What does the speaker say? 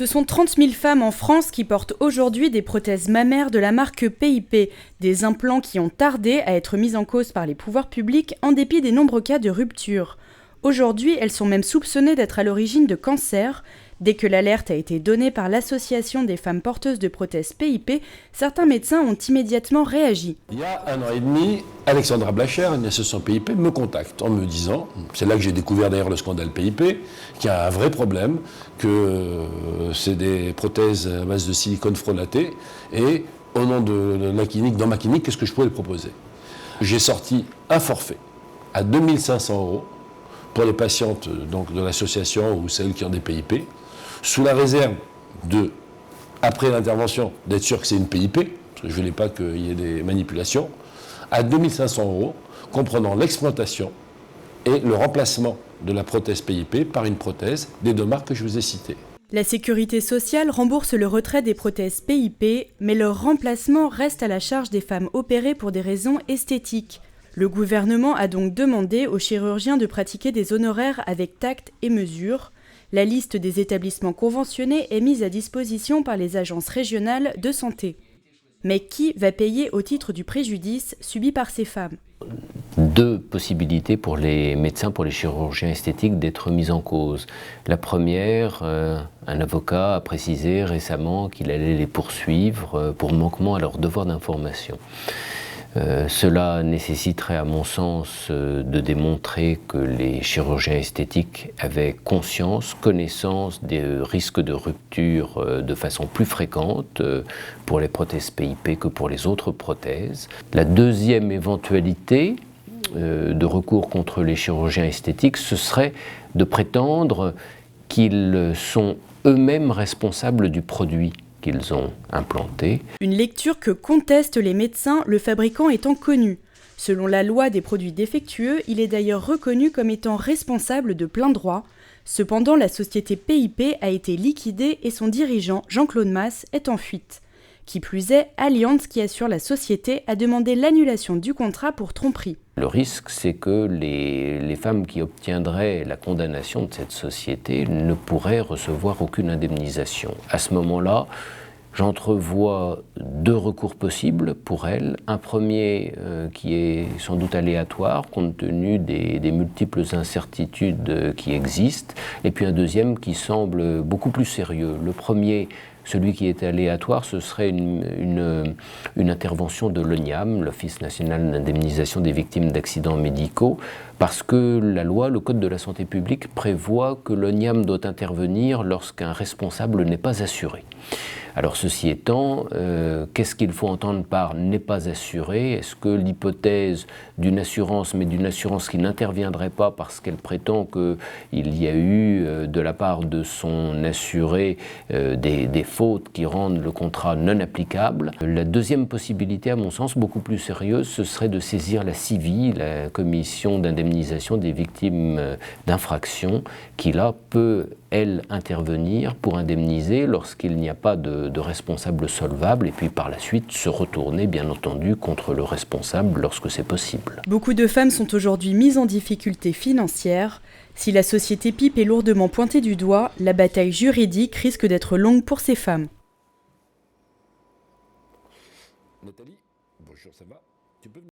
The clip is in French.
Ce sont 30 000 femmes en France qui portent aujourd'hui des prothèses mammaires de la marque PIP, des implants qui ont tardé à être mis en cause par les pouvoirs publics en dépit des nombreux cas de rupture. Aujourd'hui, elles sont même soupçonnées d'être à l'origine de cancers. Dès que l'alerte a été donnée par l'Association des femmes porteuses de prothèses PIP, certains médecins ont immédiatement réagi. Il y a 1 an et demi, Alexandra Blacher, une association PIP, me contacte en me disant, c'est là que j'ai découvert d'ailleurs le scandale PIP, qu'il y a un vrai problème, que c'est des prothèses à base de silicone frelaté, et au nom de la clinique, dans ma clinique, qu'est-ce que je pouvais le proposer? J'ai sorti un forfait à 2 500 € pour les patientes donc, de l'association ou celles qui ont des PIP, sous la réserve de, après l'intervention, d'être sûr que c'est une PIP, parce que je ne voulais pas qu'il y ait des manipulations, à 2 500 €, comprenant l'exploitation et le remplacement de la prothèse PIP par une prothèse des 2 marques que je vous ai citées. La sécurité sociale rembourse le retrait des prothèses PIP, mais leur remplacement reste à la charge des femmes opérées pour des raisons esthétiques. Le gouvernement a donc demandé aux chirurgiens de pratiquer des honoraires avec tact et mesure. La liste des établissements conventionnés est mise à disposition par les agences régionales de santé. Mais qui va payer au titre du préjudice subi par ces femmes ? 2 possibilités pour les médecins, pour les chirurgiens esthétiques d'être mis en cause. La première, un avocat a précisé récemment qu'il allait les poursuivre pour manquement à leur devoir d'information. Cela nécessiterait à mon sens de démontrer que les chirurgiens esthétiques avaient conscience, connaissance des risques de rupture de façon plus fréquente pour les prothèses PIP que pour les autres prothèses. La deuxième éventualité de recours contre les chirurgiens esthétiques, ce serait de prétendre qu'ils sont eux-mêmes responsables du produit qu'ils ont implanté. Une lecture que contestent les médecins, le fabricant étant connu. Selon la loi des produits défectueux, il est d'ailleurs reconnu comme étant responsable de plein droit. Cependant, la société PIP a été liquidée et son dirigeant, Jean-Claude Masse, est en fuite. Qui plus est, Allianz, qui assure la société, a demandé l'annulation du contrat pour tromperie. Le risque, c'est que les femmes qui obtiendraient la condamnation de cette société ne pourraient recevoir aucune indemnisation. À ce moment-là, j'entrevois 2 recours possibles pour elles. Un premier qui est sans doute aléatoire, compte tenu des multiples incertitudes qui existent, et puis un deuxième qui semble beaucoup plus sérieux. Le premier, celui qui est aléatoire, ce serait une intervention de l'ONIAM, l'Office national d'indemnisation des victimes d'accidents médicaux, parce que la loi, le Code de la santé publique, prévoit que l'ONIAM doit intervenir lorsqu'un responsable n'est pas assuré. Alors ceci étant, qu'est-ce qu'il faut entendre par « n'est pas assuré » ? Est-ce que l'hypothèse d'une assurance, mais d'une assurance qui n'interviendrait pas parce qu'elle prétend qu'il y a eu de la part de son assuré des fautes qui rendent le contrat non applicable? La deuxième possibilité, à mon sens, beaucoup plus sérieuse, ce serait de saisir la CIVI, la Commission d'indemnisation des victimes d'infractions, qui là peut, elle, intervenir pour indemniser lorsqu'il n'y a pas de responsable solvable et puis par la suite se retourner bien entendu contre le responsable lorsque c'est possible. Beaucoup de femmes sont aujourd'hui mises en difficulté financière. Si la société PIP est lourdement pointée du doigt, la bataille juridique risque d'être longue pour ces femmes. Nathalie, bonjour, ça va? Tu peux